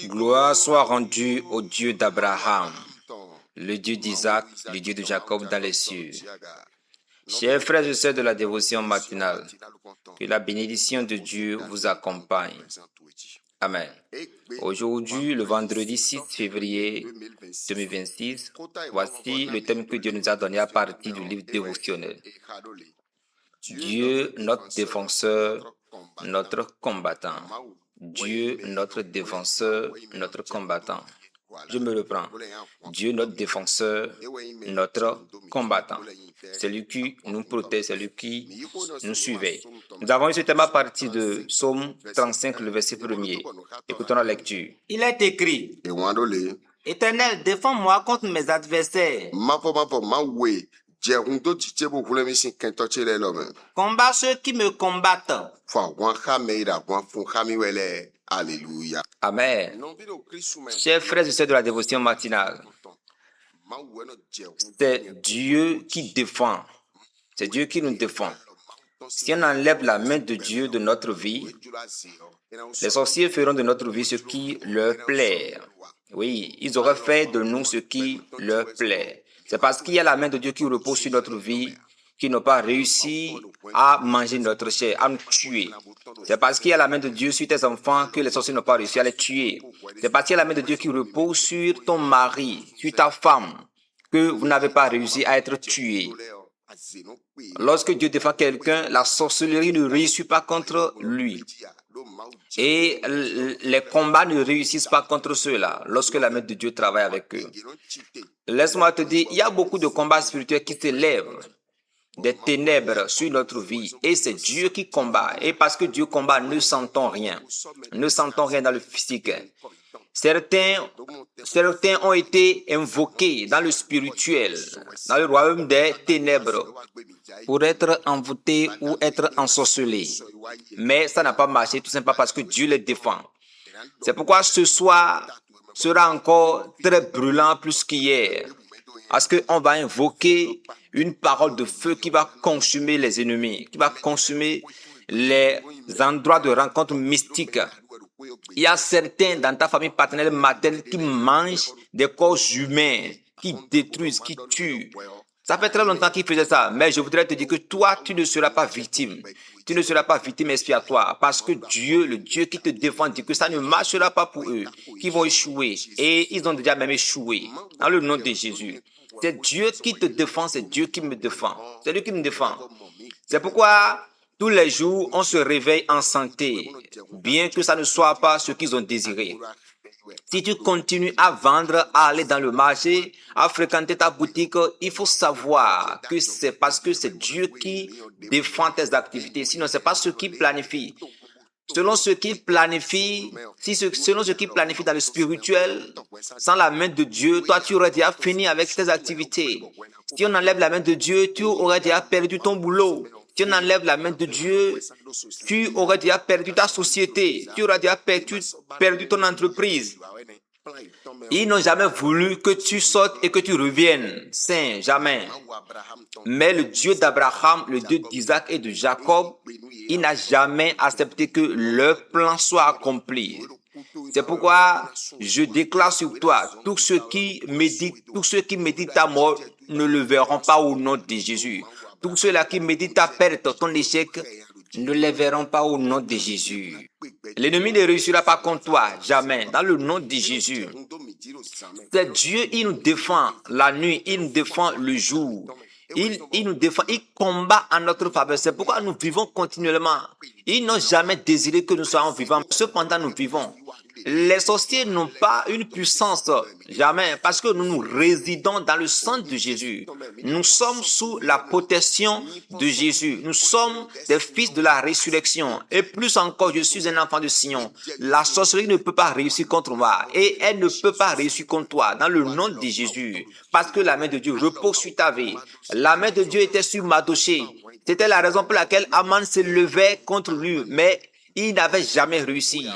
Gloire soit rendue au Dieu d'Abraham, le Dieu d'Isaac, le Dieu de Jacob dans les cieux. Chers frères et sœurs de la dévotion matinale, que la bénédiction de Dieu vous accompagne. Amen. Aujourd'hui, le vendredi 6 février 2026, voici le thème que Dieu nous a donné à partir du livre dévotionnel. Dieu, notre défenseur, notre combattant. Dieu, notre défenseur, notre combattant. Je me reprends. Dieu, notre défenseur, notre combattant. C'est lui qui nous protège, c'est lui qui nous surveille. Nous avons eu ce thème à partir de Psaume 35, le verset 1er. Écoutons la lecture. Il est écrit, Éternel, défends-moi contre mes adversaires. Combat ceux qui me combattent. Alléluia. Amen. Chers frères et sœurs de la dévotion matinale, c'est Dieu qui défend. C'est Dieu qui nous défend. Si on enlève la main de Dieu de notre vie, les sorciers feront de notre vie ce qui leur plaît. Oui, ils auraient fait de nous ce qui leur plaît. C'est parce qu'il y a la main de Dieu qui repose sur notre vie qu'ils n'ont pas réussi à manger notre chair, à nous tuer. C'est parce qu'il y a la main de Dieu sur tes enfants que les sorciers n'ont pas réussi à les tuer. C'est parce qu'il y a la main de Dieu qui repose sur ton mari, sur ta femme, que vous n'avez pas réussi à être tués. Lorsque Dieu défend quelqu'un, la sorcellerie ne réussit pas contre lui. Et les combats ne réussissent pas contre ceux-là, lorsque la main de Dieu travaille avec eux. Laisse-moi te dire, il y a beaucoup de combats spirituels qui s'élèvent des ténèbres sur notre vie et c'est Dieu qui combat. Et parce que Dieu combat, ne sentons rien. Ne sentons rien dans le physique. Certains ont été invoqués dans le spirituel, dans le royaume des ténèbres, pour être envoûtés ou être ensorcelés. Mais ça n'a pas marché tout simplement parce que Dieu les défend. C'est pourquoi ce soir sera encore très brûlant plus qu'hier. Parce qu'on va invoquer une parole de feu qui va consumer les ennemis, qui va consumer les endroits de rencontre mystiques. Il y a certains dans ta famille paternelle maternelle qui mangent des corps humains, qui détruisent, qui tuent. Ça fait très longtemps qu'ils faisaient ça, mais je voudrais te dire que toi, tu ne seras pas victime. Tu ne seras pas victime expiatoire parce que Dieu, le Dieu qui te défend, dit que ça ne marchera pas pour eux, qu'ils vont échouer. Et ils ont déjà même échoué. Dans le nom de Jésus. C'est Dieu qui te défend, c'est Dieu qui me défend. C'est lui qui me défend. C'est pourquoi tous les jours, on se réveille en santé, bien que ça ne soit pas ce qu'ils ont désiré. Si tu continues à vendre, à aller dans le marché, à fréquenter ta boutique, il faut savoir que c'est parce que c'est Dieu qui défend tes activités. Sinon, ce n'est pas ce qui planifie. Selon ce qu'il planifie, selon ce qu'il planifie dans le spirituel, sans la main de Dieu, toi, tu aurais déjà fini avec tes activités. Si on enlève la main de Dieu, tu aurais déjà perdu ton boulot. Si on enlève la main de Dieu, tu aurais déjà perdu ta société. Tu aurais déjà perdu ton entreprise. Ils n'ont jamais voulu que tu sortes et que tu reviennes saint, jamais. Mais le Dieu d'Abraham, le Dieu d'Isaac et de Jacob, il n'a jamais accepté que leur plan soit accompli. C'est pourquoi je déclare sur toi, tous ceux qui méditent ta mort ne le verront pas au nom de Jésus. Tous ceux-là qui méditent ta perte, ton échec, ne les verront pas au nom de Jésus. L'ennemi ne réussira pas contre toi, jamais, dans le nom de Jésus. C'est Dieu, il nous défend la nuit, il nous défend le jour. Il nous défend, il combat en notre faveur. C'est pourquoi nous vivons continuellement. Ils n'ont jamais désiré que nous soyons vivants. Cependant, nous vivons. Les sorciers n'ont pas une puissance, jamais, parce que nous résidons dans le sang de Jésus. Nous sommes sous la protection de Jésus. Nous sommes des fils de la résurrection. Et plus encore, je suis un enfant de Sion. La sorcellerie ne peut pas réussir contre moi. Et elle ne peut pas réussir contre toi, dans le nom de Jésus. Parce que la main de Dieu repose sur ta vie. La main de Dieu était sur Mardochée. C'était la raison pour laquelle Aman se levait contre lui, mais il n'avait jamais réussi.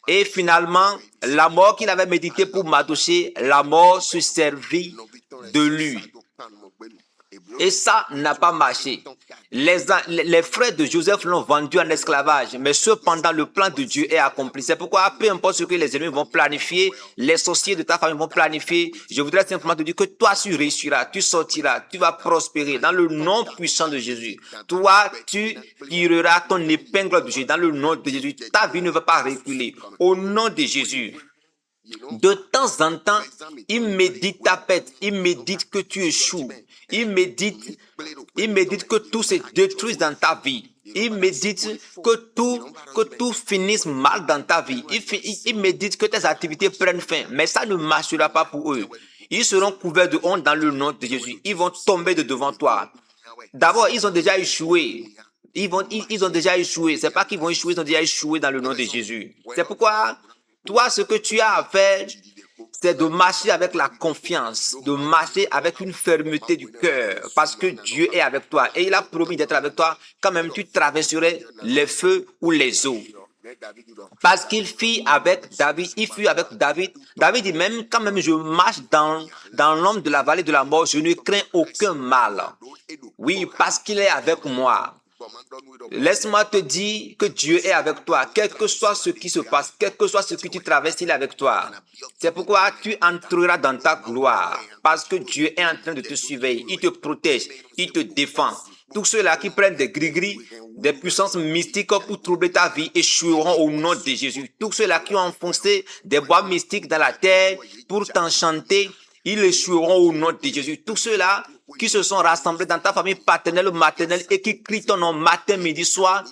Et finalement, la mort qu'il avait méditée pour Mardochée, la mort se servit de lui. Et ça n'a pas marché. les frères de Joseph l'ont vendu en esclavage, mais cependant le plan de Dieu est accompli. C'est pourquoi peu importe ce que les ennemis vont planifier, les sorciers de ta famille vont planifier, je voudrais simplement te dire que toi tu réussiras, tu sortiras, tu vas prospérer dans le nom puissant de Jésus. Toi tu tireras ton épingle de Jésus dans le nom de Jésus. Ta vie ne va pas reculer au nom de Jésus. De temps en temps, il médite ta pète, il médite que tu échoues, il médite que tout se détruise dans ta vie, il médite que tout finisse mal dans ta vie, il médite que tes activités prennent fin, mais ça ne marchera pas pour eux. Ils seront couverts de honte dans le nom de Jésus, ils vont tomber de devant toi. D'abord, ils ont déjà échoué. Ils ont déjà échoué. C'est pas qu'ils vont échouer, ils ont déjà échoué dans le nom de Jésus. C'est pourquoi toi, ce que tu as à faire, c'est de marcher avec la confiance, de marcher avec une fermeté du cœur, parce que Dieu est avec toi et il a promis d'être avec toi quand même tu traverserais les feux ou les eaux. Parce qu'il fut avec David, David dit même quand même je marche dans l'ombre de la vallée de la mort, je ne crains aucun mal. Oui, parce qu'il est avec moi. Laisse-moi te dire que Dieu est avec toi, quel que soit ce qui se passe, quel que soit ce que tu traverses, il est avec toi. C'est pourquoi tu entreras dans ta gloire, parce que Dieu est en train de te surveiller, il te protège, il te défend. Tous ceux-là qui prennent des gris-gris, des puissances mystiques pour troubler ta vie, échoueront au nom de Jésus. Tous ceux-là qui ont enfoncé des bois mystiques dans la terre pour t'enchanter, ils échoueront au nom de Jésus. Tous ceux-là qui se sont rassemblés dans ta famille paternelle ou maternelle et qui crient ton nom matin, midi, soir,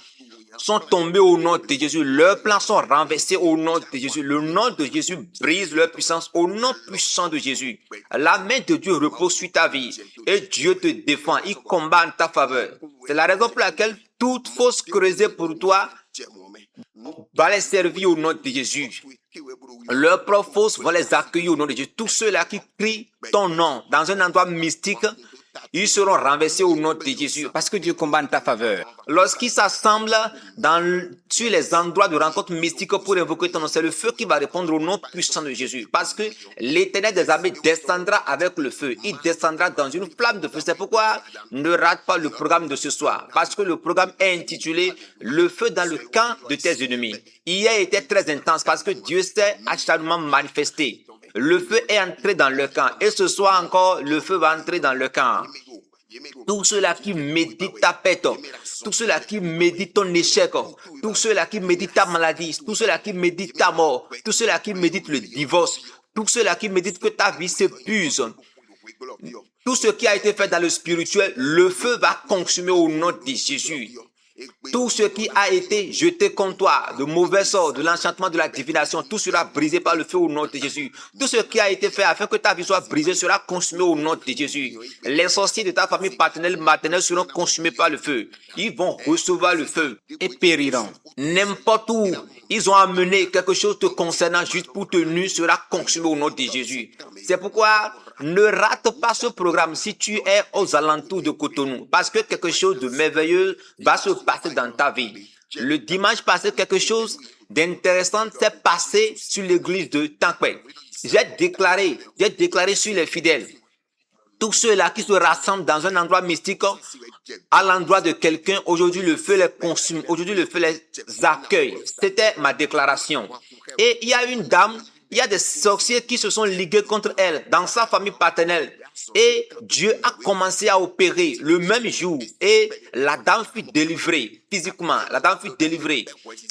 sont tombés au nom de Jésus. Leurs plans sont renversés au nom de Jésus. Le nom de Jésus brise leur puissance au nom puissant de Jésus. La main de Dieu repose sur ta vie et Dieu te défend. Il combat en ta faveur. C'est la raison pour laquelle toute fausse creusée pour toi va les servir au nom de Jésus. Leurs propres fausses vont les accueillir au nom de Jésus. Tous ceux-là qui crient ton nom dans un endroit mystique, ils seront renversés au nom de Jésus parce que Dieu combat en ta faveur. Lorsqu'ils s'assemblent sur les endroits de rencontre mystique pour invoquer ton nom, c'est le feu qui va répondre au nom puissant de Jésus. Parce que l'Éternel des armées descendra avec le feu. Il descendra dans une flamme de feu. C'est pourquoi ne rate pas le programme de ce soir. Parce que le programme est intitulé « Le feu dans le camp de tes ennemis ». Hier était très intense parce que Dieu s'est acharnement manifesté. Le feu est entré dans le camp. Et ce soir encore, le feu va entrer dans le camp. Tous ceux-là qui méditent ta pète, tous ceux-là qui méditent ton échec, tous ceux-là qui méditent ta maladie, tous ceux-là qui méditent ta mort, tous ceux-là qui méditent le divorce, tous ceux-là qui méditent que ta vie s'épuise, tout ce qui a été fait dans le spirituel, le feu va consumer au nom de Jésus. Tout ce qui a été jeté contre toi, de mauvais sorts, de l'enchantement, de la divination, tout sera brisé par le feu au nom de Jésus. Tout ce qui a été fait afin que ta vie soit brisée sera consumé au nom de Jésus. Les sorciers de ta famille paternelle, maternelle seront consumés par le feu. Ils vont recevoir le feu et périront. N'importe où ils ont amené quelque chose te concernant juste pour te nuire sera consumé au nom de Jésus. C'est pourquoi ne rate pas ce programme si tu es aux alentours de Cotonou, parce que quelque chose de merveilleux va se passer dans ta vie. Le dimanche passé, quelque chose d'intéressant s'est passé sur l'église de Tankway. J'ai déclaré sur les fidèles, tous ceux-là qui se rassemblent dans un endroit mystique, à l'endroit de quelqu'un, aujourd'hui le feu les consume, aujourd'hui le feu les accueille. C'était ma déclaration. Et il y a une dame, il y a des sorciers qui se sont ligués contre elle dans sa famille paternelle. Et Dieu a commencé à opérer le même jour. Et la dame fut délivrée physiquement. La dame fut délivrée.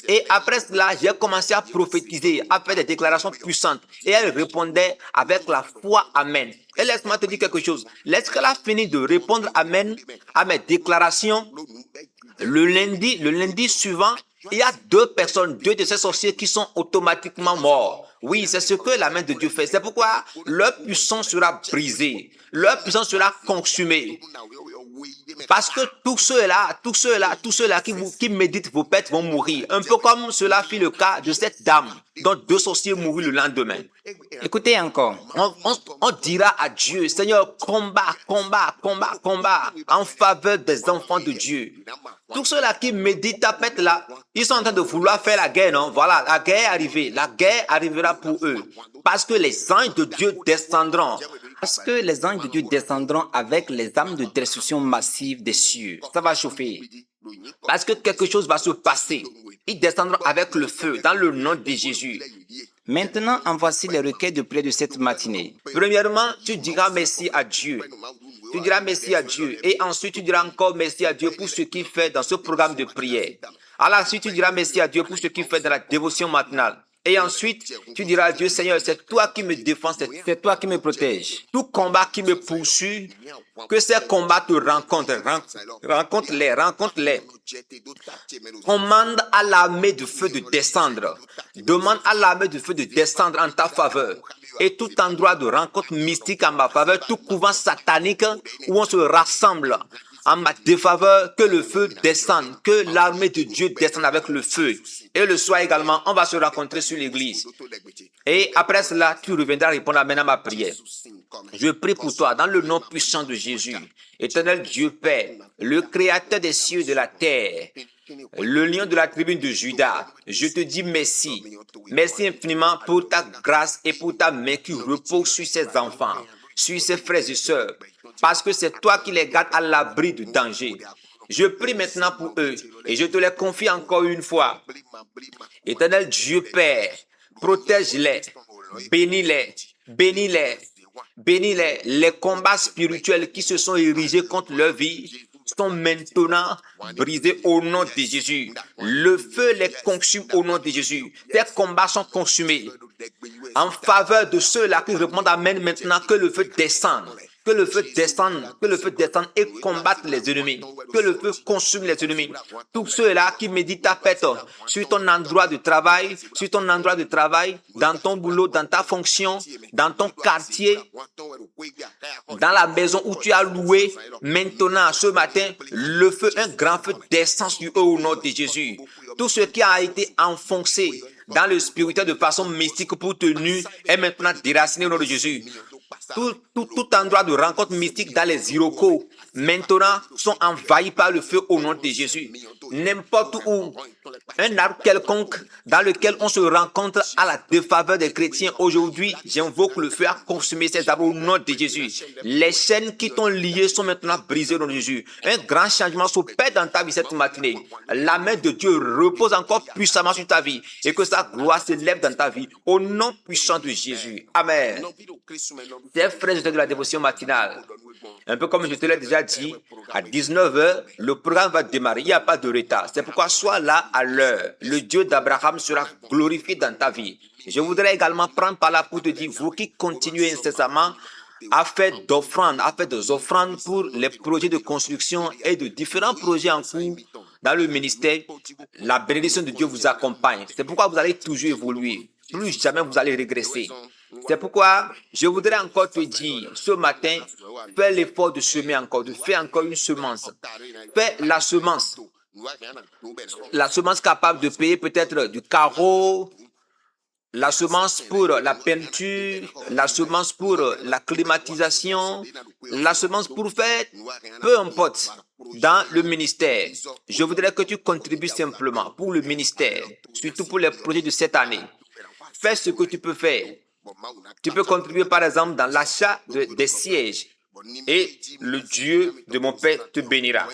Et après cela, j'ai commencé à prophétiser, à faire des déclarations puissantes. Et elle répondait avec la foi Amen. Et laisse-moi te dire quelque chose. Lorsqu'elle a fini de répondre Amen à mes déclarations, le lundi suivant, il y a deux de ces sorciers qui sont automatiquement morts. Oui, c'est ce que la main de Dieu fait. C'est pourquoi leur puissance sera brisée. Leur puissance sera consumée. Parce que tous ceux-là qui méditent vos pètes vont mourir. Un peu comme cela fit le cas de cette dame dont deux sorciers moururent le lendemain. Écoutez encore. On dira à Dieu, Seigneur, combat en faveur des enfants de Dieu. Tous ceux-là qui méditent ta pète là, ils sont en train de vouloir faire la guerre, non? Voilà, la guerre est arrivée. La guerre arrivera pour eux. Parce que les anges de Dieu descendront Parce que les anges de Dieu descendront avec les armes de destruction massive des cieux. Ça va chauffer. Parce que quelque chose va se passer. Ils descendront avec le feu dans le nom de Jésus. Maintenant, en voici les requêtes de prière de cette matinée. Premièrement, tu diras merci à Dieu. Tu diras merci à Dieu. Et ensuite, tu diras encore merci à Dieu pour ce qu'il fait dans ce programme de prière. À la suite, tu diras merci à Dieu pour ce qu'il fait dans la dévotion matinale. Et ensuite, tu diras à Dieu, Seigneur, c'est toi qui me défends, c'est toi qui me protèges. Tout combat qui me poursuit, que ces combats te rencontrent. Rencontre-les. Commande à l'armée de feu de descendre. Demande à l'armée de feu de descendre en ta faveur. Et tout endroit de rencontre mystique en ma faveur, tout couvent satanique où on se rassemble en ma défaveur, que le feu descende, que l'armée de Dieu descende avec le feu. Et le soir également, on va se rencontrer sur l'église. Et après cela, tu reviendras répondre à ma prière. Je prie pour toi dans le nom puissant de Jésus. Éternel Dieu Père, le créateur des cieux et de la terre, le lion de la tribu de Juda, je te dis merci. Merci infiniment pour ta grâce et pour ta main qui repose sur ces enfants, sur ses frères et sœurs, parce que c'est toi qui les gardes à l'abri du danger. Je prie maintenant pour eux et je te les confie encore une fois. Éternel Dieu Père, protège-les, bénis-les, bénis-les, bénis-les. Les combats spirituels qui se sont érigés contre leur vie sont maintenant brisés au nom de Jésus. Le feu les consume au nom de Jésus. Ces combats sont consumés en faveur de ceux-là qui répondent Amen maintenant, que le feu descende. Que le feu descende et combatte les ennemis. Que le feu consume les ennemis. Tous ceux-là qui méditent ta fête sur ton endroit de travail, dans ton boulot, dans ta fonction, dans ton quartier, dans la maison où tu as loué, maintenant, ce matin, le feu, un grand feu descend sur eux au nom de Jésus. Tout ce qui a été enfoncé dans le spirituel de façon mystique pour te nuire est maintenant déraciné au nom de Jésus. Tout endroit de rencontre mystique dans les Iroquois, maintenant, sont envahis par le feu au nom de Jésus. N'importe où, un arbre quelconque dans lequel on se rencontre à la défaveur des chrétiens, aujourd'hui, j'invoque le feu à consumer ces arbres au nom de Jésus. Les chaînes qui t'ont lié sont maintenant brisées au nom de Jésus. Un grand changement s'opère dans ta vie cette matinée. La main de Dieu repose encore puissamment sur ta vie et que sa gloire s'élève dans ta vie au nom puissant de Jésus. Amen. Chers frères de la dévotion matinale, un peu comme je te l'ai déjà dit, à 19h, le programme va démarrer. Il n'y a pas de retard. C'est pourquoi sois là à l'heure. Le Dieu d'Abraham sera glorifié dans ta vie. Je voudrais également prendre par là pour te dire, vous qui continuez incessamment à faire des offrandes pour les projets de construction et de différents projets en cours dans le ministère, la bénédiction de Dieu vous accompagne. C'est pourquoi vous allez toujours évoluer. Plus jamais vous allez régresser. C'est pourquoi je voudrais encore te dire, ce matin, fais l'effort de semer encore, de faire encore une semence. Fais la semence. La semence capable de payer peut-être du carreau, la semence pour la peinture, la semence pour la climatisation, la semence pour faire, peu importe, dans le ministère. Je voudrais que tu contribues simplement pour le ministère, surtout pour les projets de cette année. Fais ce que tu peux faire. Tu peux contribuer par exemple dans l'achat des sièges et le Dieu de mon Père te bénira.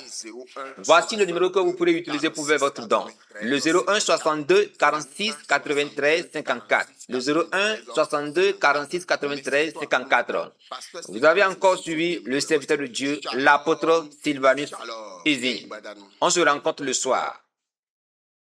Voici le numéro que vous pourrez utiliser pour faire votre don. Le 01 62 46 93 54. Le 01 62 46 93 54. Vous avez encore suivi le serviteur de Dieu, l'apôtre Sylvanus Easy. On se rencontre le soir.